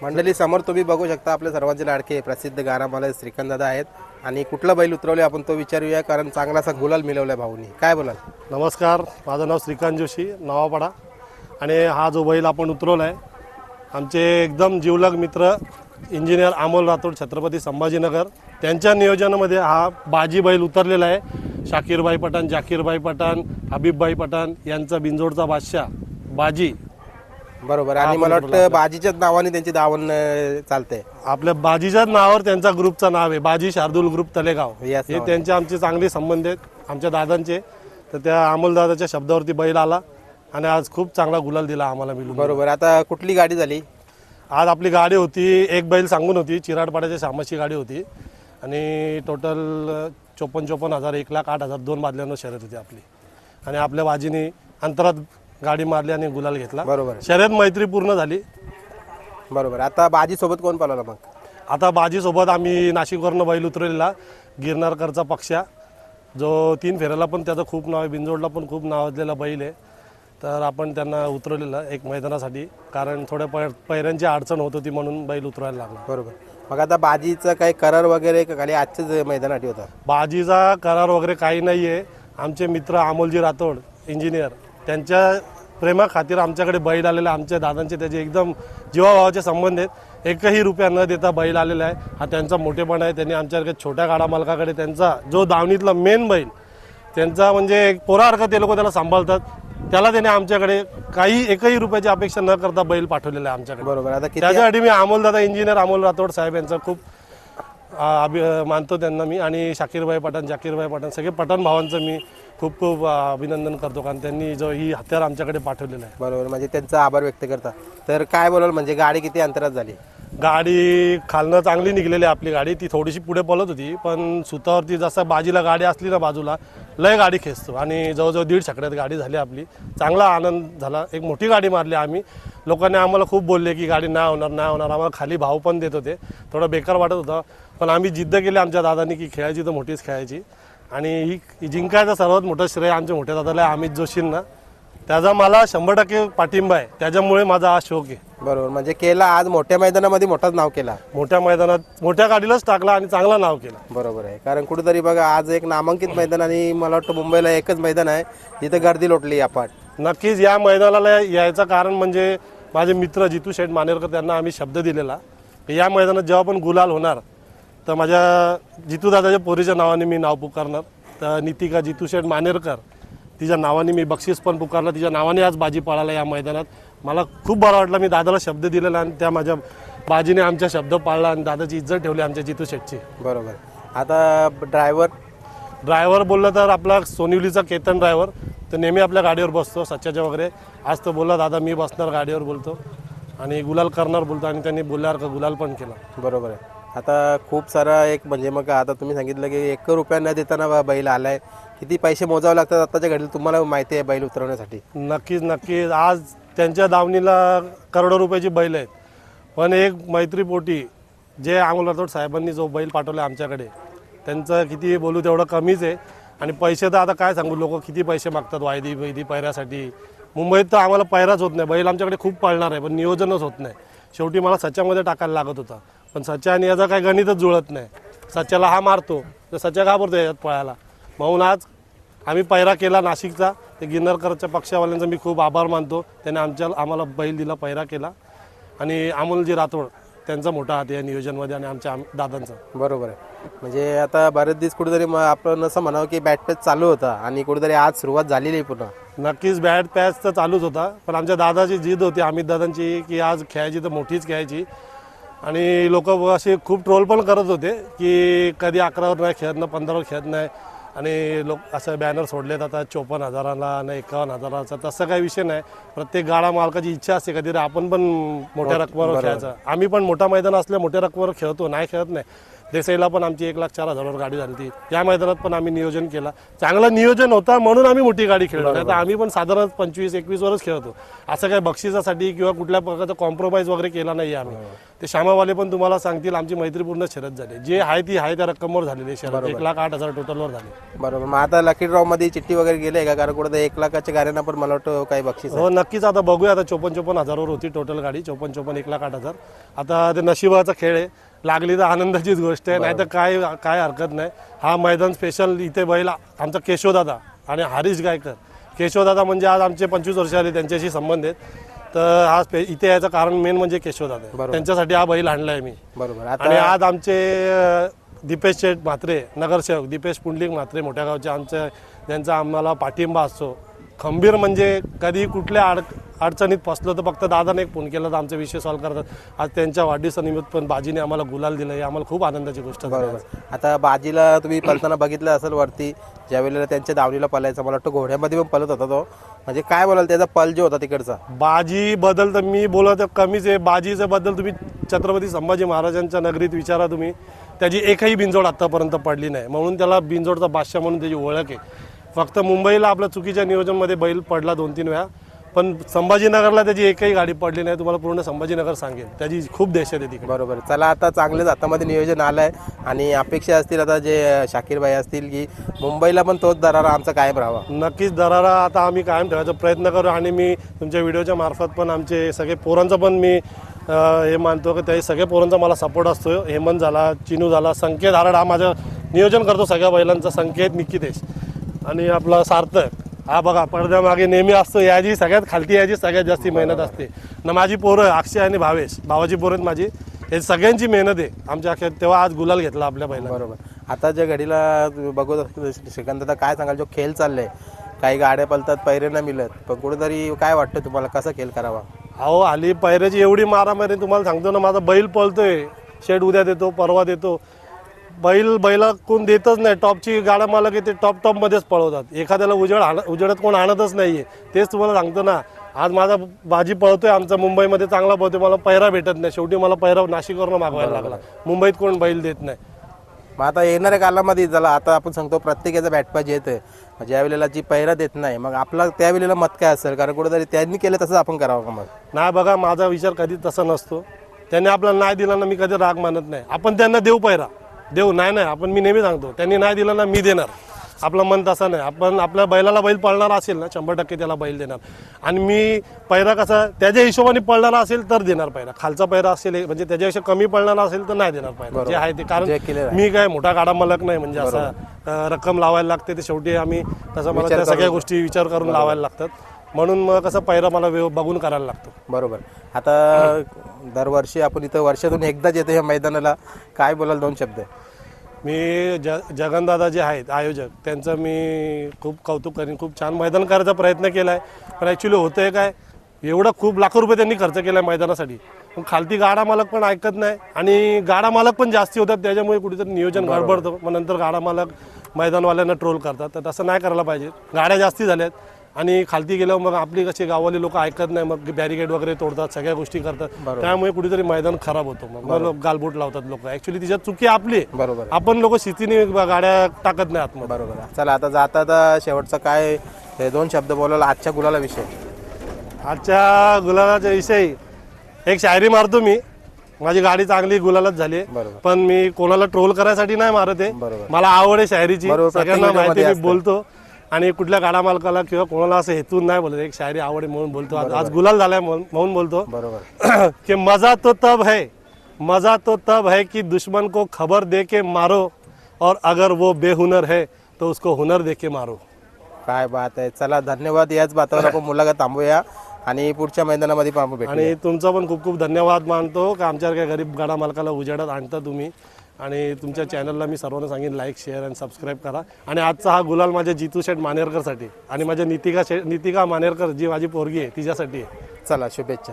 मंडळी समोर तुम्ही बघू शकता आपले सर्वांचे लाडके प्रसिद्ध गाणामालक श्रीकांत दादा आहेत आणि कुठला बैल उतरवले आपण तो विचारूया, कारण चांगलासा गुलाल मिळवलाय भाऊनी. काय बोलाल? नमस्कार, माझं नाव श्रीकांत जोशी, नवापाडा. आणि हा जो बैल आपण उतरवला आहे आमचे एकदम जीवलग मित्र इंजिनियर अमोल राठोड छत्रपती संभाजीनगर त्यांच्या नियोजनामध्ये हा बाजी बैल उतरलेला आहे. शाकीरबाई पठाण, जाकीरबाई पठाण, हबीबबाई पठाण यांचा बिंजोडचा बादशाह बाजी. बरोबर. आणि मला वाटतं बाजीच्याच नावाने त्यांची दावण चालते. आपल्या बाजीच्याच नावावर त्यांचा ग्रुपचं नाव आहे, बाजी शार्दूल ग्रुप तलेगाव. Yes, हे त्यांचे आमचे चांगले संबंध आहेत आमच्या दादांचे. तर त्या अमोल दादाच्या शब्दावरती बैल आला आणि आज खूप चांगला गुलाल दिला आम्हाला मिळून. बरोबर. आता कुठली गाडी झाली? आज आपली गाडी होती, एक बैल सांगून होती, चिराडपाड्याच्या श्यामाची गाडी होती आणि टोटल 54,000, 1,08,000 2 बादल्यांवर शर्यत होती आपली. आणि आपल्या बाजीने अंतरात गाडी मारली आणि गुलाल घेतला. बरोबर. शर्यत मैत्री पूर्ण झाली. बरोबर. आता बाजी सोबत कोण पळाला मग? आता बाजीसोबत आम्ही नाशिकवरनं बैल उतरलेला गिरनारकरचा पक्षा, जो 3 फेऱ्याला पण त्याचं खूप नाव आहे, बिंजोडला पण खूप नावाजलेला बैल आहे. तर आपण त्यांना उतरवलेलं एक मैदानासाठी, कारण थोड्या पैऱ्यांची अडचण होत होती म्हणून बैल उतरायला लागला. बरोबर. मग आता बाजीचं काही करार वगैरे का खाली आजच्याच मैदानासाठी होता? बाजीचा करार वगैरे काही नाही आहे. आमचे मित्र अमोलजी राठोड इंजिनियर त्यांच्या प्रेमाखातीर आमच्याकडे बैल आलेला, आमच्या दादांचे त्याचे एकदम जीवाभावाचे संबंध आहेत. एकही रुपया न देता बैल आलेला आहे. हा त्यांचा मोठेपण आहे. त्यांनी आमच्याकडे छोट्या गाडा मालकाकडे त्यांचा जो दावणीतला मेन बैल त्यांचा म्हणजे एक पोरासारखं ते लोक त्याला सांभाळतात, त्याला त्याने आमच्याकडे काही एकही रुपयाची अपेक्षा न करता बैल पाठवलेला आहे आमच्याकडे. बरोबर. आता त्याच्यासाठी मी अमोलदादा इंजिनियर अमोल राठोड साहेब यांचा खूप मानतो त्यांना मी. आणि शाकीरबाई पठाण, जाकीरबाई पठाण सगळे पठाण भावांचं मी खूप खूप अभिनंदन करतो, कारण त्यांनी जो ही हत्यार आमच्याकडे पाठवलेलं आहे. बरोबर. म्हणजे त्यांचा आभार व्यक्त करता. तर काय बोलाल, म्हणजे गाडी किती अंतरात झाली? गाडी खालनं चांगली निघलेली आपली गाडी. ती थोडीशी पुढे पळत होती, पण सुतावरती जसं बाजीला गाडी असली ना बाजूला लय गाडी खेचतो आणि जवळजवळ 1.5 छकड्यात गाडी झाली आपली. चांगला आनंद झाला. एक मोठी गाडी मारली आम्ही. लोकांनी आम्हाला खूप बोलले की गाडी नाही होणार नाही होणार. आम्हाला खाली भाव पण देत होते, थोडं बेकार वाटत होतं, पण आम्ही जिद्द केली आमच्या दादांनी की खेळायची तर मोठीच खेळायची. आणि ही जिंकायचं सर्वात मोठं श्रेय आमच्या मोठ्या दादाला आहे, अमित जोशींना. त्याचा मला 100% पाठिंबा आहे. त्याच्यामुळे माझा हा शौक आहे. बरोबर. म्हणजे केला आज मोठ्या मैदानामध्ये मोठाच नाव केला. मोठ्या मैदानात मोठ्या गाडीलाच टाकला आणि चांगला नाव केला. बरोबर आहे. कारण कुठेतरी बघा आज एक नामांकित मैदान आणि मला वाटतं मुंबईला एकच मैदान आहे जिथं गर्दी लोटली अपाट. नक्कीच या मैदानाला यायचं कारण म्हणजे माझे मित्र जितू शेठ मानेरकर, त्यांना आम्ही शब्द दिलेला की या मैदानात जेव्हा पण गुलाल होणार तर माझ्या जितू दादाच्या पोरीच्या नावाने मी नाव पुकारणार. तर नितिका जितू शेठ मानेरकर तिच्या नावाने मी बक्षीस पण पुकारला, तिच्या नावाने आज बाजी पाळाला या मैदानात. मला खूप बरं वाटलं. मी दादाला शब्द दिलेला आणि त्या माझ्या बाजीने आमचा शब्द पाळला आणि दादाची इज्जत ठेवली आमच्या जितू शेठची. बरोबर. आता ड्रायव्हर बोललं तर आपला सोनिवलीचा केतन ड्रायव्हर, तर नेहमी आपल्या गाडीवर बसतो सच्च्याच्या वगैरे. आज तो बोलला दादा मी बसणार गाडीवर बोलतो आणि गुलाल करणार बोलतो, आणि त्यांनी बोलल्यावर का गुलाल पण केला. बरोबर आहे. आता खूप सारा एक म्हणजे मग आता तुम्ही सांगितलं की 1 रुपया न देताना बैल आलाय. किती पैसे मोजावे लागतात आताच्या घडीला, तुम्हाला माहिती आहे बैल उतरवण्यासाठी? नक्कीच. आज त्यांच्या दावणीला करोडो रुपयाची बैल आहेत, पण एक मैत्रीपोटी जे अमोल राठोड साहेबांनी जो बैल पाठवला आमच्याकडे, त्यांचं किती बोलू तेवढं कमीच आहे. आणि पैसे तर आता काय सांगू, लोक किती पैसे मागतात वायदी पैऱ्यासाठी. मुंबईत तर आम्हाला पैराच होत नाही. बैल आमच्याकडे खूप पळणार आहे, पण नियोजनच होत नाही. शेवटी मला सच्यामध्ये टाकायला लागत होता, पण सच्या आणि याचा काही गणितच जुळत नाही. सच्याला हा मारतो तर सच्या घाबरतो याच्यात पळायला. म्हणून आज आम्ही पैरा केला नाशिकचा. ते गिरनारकरच्या पक्षावाल्यांचा मी खूप आभार मानतो. त्याने आम्हाला बैल दिला, पैरा केला. आणि अमोलजी राठोड त्यांचा मोठा हात या नियोजनमध्ये आणि आमच्या दादांचा. बरोबर आहे. म्हणजे आता बरेच दिवस कुठेतरी आपण असं म्हणावं की बॅट पॅच चालू होता आणि कुठेतरी आज सुरुवात झालेली आहे पुन्हा. नक्कीच बॅट पॅच तर चालूच होता, पण आमच्या दादाची जिद होती अमित दादांची की आज खेळायची तर मोठीच खेळायची. आणि लोक असे खूप ट्रोल पण करत होते की कधी 11वर नाही खेळत ना 15वर खेळत नाही, आणि लोक असं बॅनर सोडले जातात 54,000ला आणि 51,000चा. तसं काही विषय नाही. प्रत्येक गाडा मालकाची इच्छा असते कधी आपण पण मोठ्या रकमेवर खेळायचं. आम्ही पण मोठा मैदान असल्या मोठ्या रकमेवर खेळतो, नाही खेळत नाही. देसाईला पण आमची 1,04,000 गाडी झाली होती. या मैदानात पण आम्ही नियोजन केला, चांगलं नियोजन होता म्हणून आम्ही मोठी गाडी खेळलो. नाही तर आम्ही पण साधारण 25-21 वरच खेळतो. असं काही बक्षिसासाठी किंवा कुठल्या प्रकारचा कॉम्प्रोमाइज वगैरे केला नाही आम्ही. ते श्यामावाले पण तुम्हाला सांगतील आमची मैत्रीपूर्ण शर्यत झाली, जे आहे ती आहे त्या रक्कमवर झालेली शर्यत. 1,08,000 टोटलवर झाली. बरोबर. मग आता लकी ड्रॉ मध्ये चिठ्ठी वगैरे गेले का? कारण कुठं 1,00,000च्या गाड्यांना पण मला वाटतं काही बक्षीस आहे. हो नक्कीच. आता बघूया. आता 54,000 वर होती टोटल गाडी. 54,000 1,08,000. आता ते नशिबाचा खेळ आहे, लागली तर आनंदाचीच गोष्ट आहे, नाही तर काय हरकत नाही. हा मैदान स्पेशल इथे बैल आमचा केशवदादा आणि हरीश गायकर. केशवदादा म्हणजे आज आमचे 25 वर्ष आले त्यांच्याशी संबंध आहेत. तर हा इथे याचं कारण मेन म्हणजे केशवदादा, त्यांच्यासाठी हा बैल आणलाय मी. बरोबर. आणि आज आमचे दीपेश शेठ म्हात्रे, नगरसेवक दीपेश पुंडलिक म्हात्रे मोठ्या गावचे, आमच्या ज्यांचा आम्हाला पाठिंबा असतो खंबीर, म्हणजे कधी कुठल्या अडचणीत फसलो तर फक्त दादाने एक फोन केला तर आमचे विषय सॉल्व्ह करतात. आज त्यांच्या वाढदिवसानिमित्त पण बाजीने आम्हाला गुलाल दिलं, हे आम्हाला खूप आनंदाची गोष्ट आहे. बरोबर. आता बाजीला तुम्ही पळताना बघितलं असेल वरती, ज्या वेळेला त्यांच्या दावणीला पळायचा, मला वाटतं घोड्यामध्ये पण पळत होता तो. म्हणजे काय बोलाल त्याचा पल जो होता तिकडचा? बाजी बद्दल तर मी बोलत कमीच आहे. बाजीच्या बद्दल तुम्ही छत्रपती संभाजी महाराजांच्या नगरीत विचारा तुम्ही, त्याची एकही बिनजोड आतापर्यंत पडली नाही, म्हणून त्याला बिनजोडचा बादशाह म्हणून त्याची ओळख आहे. फक्त मुंबईला आपल्या चुकीच्या नियोजनमध्ये बैल पडला 2-3 वेळा, पण संभाजीनगरला त्याची एकही गाडी पडली नाही. तुम्हाला पूर्ण संभाजीनगर सांगेल, त्याची खूप दहशत आहे तिकडे. बरोबर. चला आता चांगलेच हातामध्ये नियोजन आलंय आणि अपेक्षा असतील आता जे शाकीर भाई असतील की मुंबईला पण तोच दरारा आमचा कायम राहावा. नक्कीच दरारा आता आम्ही कायम ठेवायचा प्रयत्न करू. आणि मी तुमच्या व्हिडिओच्या मार्फत पण आमचे सगळे पोरांचं पण मी हे मानतो की त्या सगळ्या पोरांचा मला सपोर्ट असतो. हेमंत झाला, चिनू झाला, संकेत हारड हा माझं नियोजन करतो सगळ्या बैलांचा, संकेत, निकितेश आणि आपला सार्थक हा बघा पडद्यामागे नेहमी असतो. याची सगळ्यात खालती याची सगळ्यात जास्ती मेहनत असते ना. माझी पोरं अक्षय आणि भावेश, भावाची पोरं आहेत माझी, हे सगळ्यांची मेहनत आहे आमच्या अखेर. तेव्हा आज गुलाल घेतला आपल्या बैला. बरोबर. आता ज्या घडीला बघू श्रीकांत आता काय सांगाल, जो खेळ चाललाय, काही गाड्या पळतात, पैरे न मिळत, पण कुठेतरी काय वाटतं तुम्हाला कसा खेळ करावा? अहो आली पैऱ्याची एवढी मारामारी, तुम्हाला सांगतो ना, माझा बैल पळतोय, शेड उद्या देतो, परवा देतो, बैला कोण देतच नाही. टॉपची गाड्या मालक ते टॉपमध्येच पळवतात, एखाद्याला उजेडात कोण आणतच नाहीये. तेच तुम्हाला सांगतो ना, आज माझा बाजी पळतोय आमचा मुंबईमध्ये चांगला पळतोय, मला पैरा भेटत नाही. शेवटी मला पैरा नाशिकवरून मागवायला लागला, मुंबईत कोण बैल देत नाही. मग आता येणाऱ्या कालामध्ये झाला, आता आपण सांगतो प्रत्येकाचा बॅटपाज येतं, ज्या वेळेला जी पैरा देत नाही, मग आपला त्यावेळेला मत काय असेल? कारण कुठेतरी त्यांनी केलं तसं आपण करावं का? मग नाही बघा, माझा विचार कधी तसा नसतो. त्यांनी आपल्याला नाही दिला ना, मी कधी राग मानत नाही. आपण त्यांना देऊ पैरा, देऊ नाही आपण, मी नेहमी सांगतो त्यांनी नाही दिला ना, मी देणार. आपलं मन तसं नाही. आपण आपल्या बैलाला बैल पळणार असेल ना, 100% त्याला बैल देणार. आणि मी पैरा कसा त्याच्या हिशोबाने पळणारा असेल तर देणार पैरा. खालचा पैरा असेल म्हणजे त्याच्यापेक्षा कमी पळणारा असेल तर नाही देणार पैरा, जे आहे ते. कारण मी काय मोठा गाडा मालक नाही, म्हणजे असा रक्कम लावायला लागते, ते शेवटी आम्ही कसं मला त्या सगळ्या गोष्टी विचार करून लावायला लागतात, म्हणून मग कसं पैरा मला बघून करायला लागतो. बरोबर. आता दरवर्षी आपण इथं वर्षातून एकदाच येतो या मैदानाला, काय बोलाल 2 शब्द? मी जगनदादा जे आहेत आयोजक, त्यांचं मी खूप कौतुक करीन. खूप छान मैदान करायचा प्रयत्न केला आहे, पण ॲक्च्युली होतंय काय, एवढं खूप लाखो रुपये त्यांनी खर्च केला आहे मैदानासाठी, पण खालती गाडा मालक पण ऐकत नाही आणि गाडा मालक पण जास्ती होतात, त्याच्यामुळे कुठेतरी नियोजन गडबडतं. मग नंतर गाडा मालक मैदानवाल्यांना ट्रोल करतात. तर तसं नाही करायला पाहिजे. गाड्या जास्ती झाल्यात आणि खालती गेल्यावर मग आपली कशी गावाले लोक ऐकत नाही, मग बॅरिकेड वगैरे तोडतात, सगळ्या गोष्टी करतात, त्यामुळे कुठेतरी मैदान खराब होतो. मग गालबोट लावतात लोक. ऍक्च्युली तिच्यात चुकी आपली, बरोबर. आपण लोक शिस्तीने गाड्या टाकत नाही आतमध्ये. बरोबर. चला आता जाता शेवटचा काय 2 शब्द बोलायला आजच्या गुलाला विषय? आजच्या गुलालाच्या विषयी एक शायरी मारतो मी. माझी गाडी चांगली गुलालच झाली, पण मी कोणाला ट्रोल करायसाठी नाही मारत आहे. मला आवड आहे शायरीची, सगळ्यांना माहिती, मी बोलतो. आणि कुठल्या गाडा मालकाला किंवा कोणाला असं हेतून नाही बोलत, एक शायरी आवड आहे म्हणून बोलतो. आज गुलाल झालाय म्हणून बोलतो. बरोबर. कि मजा तो तब है कि दुश्मन को खबर दे के मारो, और अगर वो बेहुनर है तो उसको हुनर दे के मारो. काय बात आहे. चला धन्यवाद. याच बातावर आपण मुलाखत थांबूया आणि पुढच्या मैदानामध्ये पण भेटू. आणि तुमचा पण खूप खूप धन्यवाद मानतो की आमच्यासारख्या गरीब गाडा मालकाला उजेडात आणता तुम्ही. आणि तुमच्या चॅनलला मी सर्वांना सांगेन लाईक, शेअर आणि सबस्क्राईब करा. आणि आजचा हा गुलाल माझ्या जितू शेठ मानेरकरसाठी आणि माझ्या नितिका मानेरकर जी माझी पोरगी आहे तिच्यासाठी आहे. चला शुभेच्छा.